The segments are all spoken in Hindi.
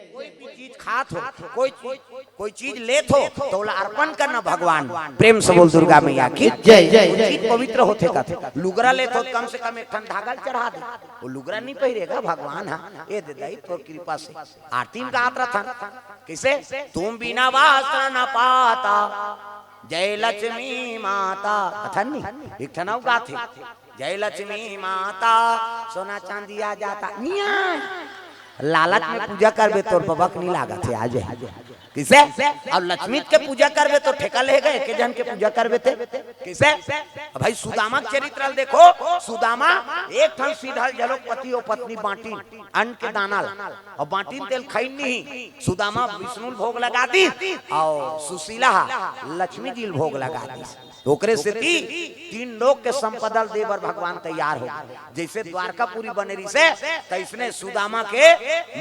कोई भी चीज खात हो, कोई चीज लेत हो तो बोला अर्पण करना भगवान। प्रेम से बोल दुर्गा मैया की जय जय। चीज पवित्र होते का लुगरा लेत हो कम से कम एक ठन धागा चढ़ा दे, वो लुगरा नहीं पहिरेगा भगवान। हाँ ये दे दई तो कृपा से आरती में गात रहा था कैसे, तुम बिना वस्त्र न पाता जय लक्ष्मी माता। अथनी एक ठनाव गाथे जय लक्ष्मी माता सोना चांदी आ जाता। लालच में पूजा करबे तो बबक नहीं लागत है आज किसे। और लक्ष्मी के पूजा करबे तो ठेका ले गए के जन के पूजा करबे थे किसे। भाई सुदामा चरित्र देखो, सुदामा एक ठन सीधा जलोक पति और पत्नी बांटी अन्न के दाना और बांटी तेल खाई नहीं। सुदामा विष्णु भोग लगा दी और सुशीला लक्ष्मी जी भोग लगा दी। ओकरे से तीन लोग के संपदा देवर भगवान तैयार हो। जैसे द्वारकापुरी बनेरी से तैसने सुदामा के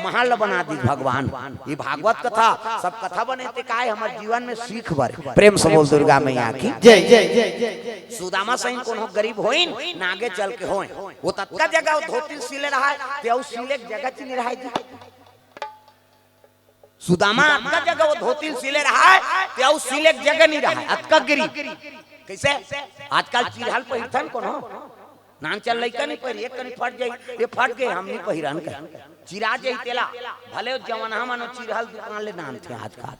महल बना दी भगवान। ये भागवत कथा सब कथा बने थे काय हमारे जीवन में सीख बर। प्रेम से बोल दुर्गा मैया की जय जय जय। सुदामा सही कोनो गरीब होइन ना आगे चल के होइन, वो तत्का जगह धोती सिले रहा है ते सिले जगह चिनी रहा है। सुदामा अतका जगह वो धोती सिले रहा है ते सिले जगह नहीं रहा है अतका गिरी कैसे। आजकल चिरहल पहिरथन कोनो नान चल लइका नहीं पहिर, एक कनी फट जाई ये फट गए हम नहीं पहिरन का चिरा जाई तेला भले जवाना मानो चिरहल दुकान ले नाम थे आज का।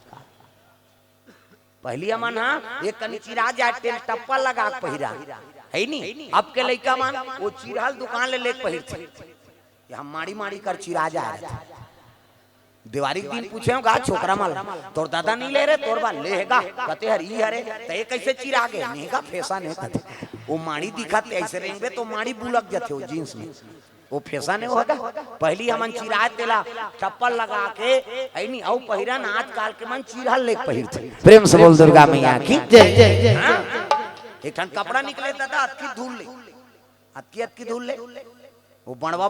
पहली मन हां एक कनी चिरा जाए तेल टप्पा लगा के पहिरा है नहीं। अब के लइका मान वो चिरहल दुकान ले पहिर थे, हम माड़ी माड़ी कर चिरा जा रहे। दिवाली के दिन पूछे गा छोकरा माल तोर दादा नहीं ले रहे तोर बा लेगा कहते हर ई हरे ते कैसे चिरा गए नेगा फैसा नहीं कहते। वो माड़ी दिखाते ऐसे रहेंगे तो माड़ी बुलक जाते हो जींस में, वो फैसा नहीं होगा। पहली हमन चिराए तेला चप्पल लगा के ऐ नहीं औ पहिरन आज काल के मन चिरहल ले पहिरते। प्रेम से बोल दुर्गा मैया की जय जय। एक ठन कपड़ा निकले दादा अतकी धूल ले अतकी धूल ले वो बणवा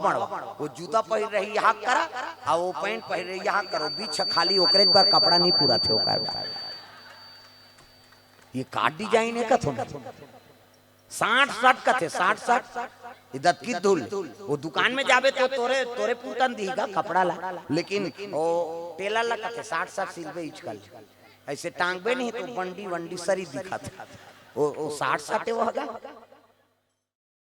वो जूता पहिर रही यहाँ करा और वो पैंट पहिर रही यहाँ करो बीच खाली ओकरे पर कपड़ा नहीं पूरा थे ओकर। ये काट डिजाइन है कथो 60 का थे 60 इदत की धूल। वो दुकान में जाबे तो तोरे पूतन दीगा कपड़ा ला, लेकिन वो टेलर लगा थे 60 सिलबे इचकल ऐसे टांगबे नहीं तो बंडी वंडी सरी दिखा था वो 60 वो होगा।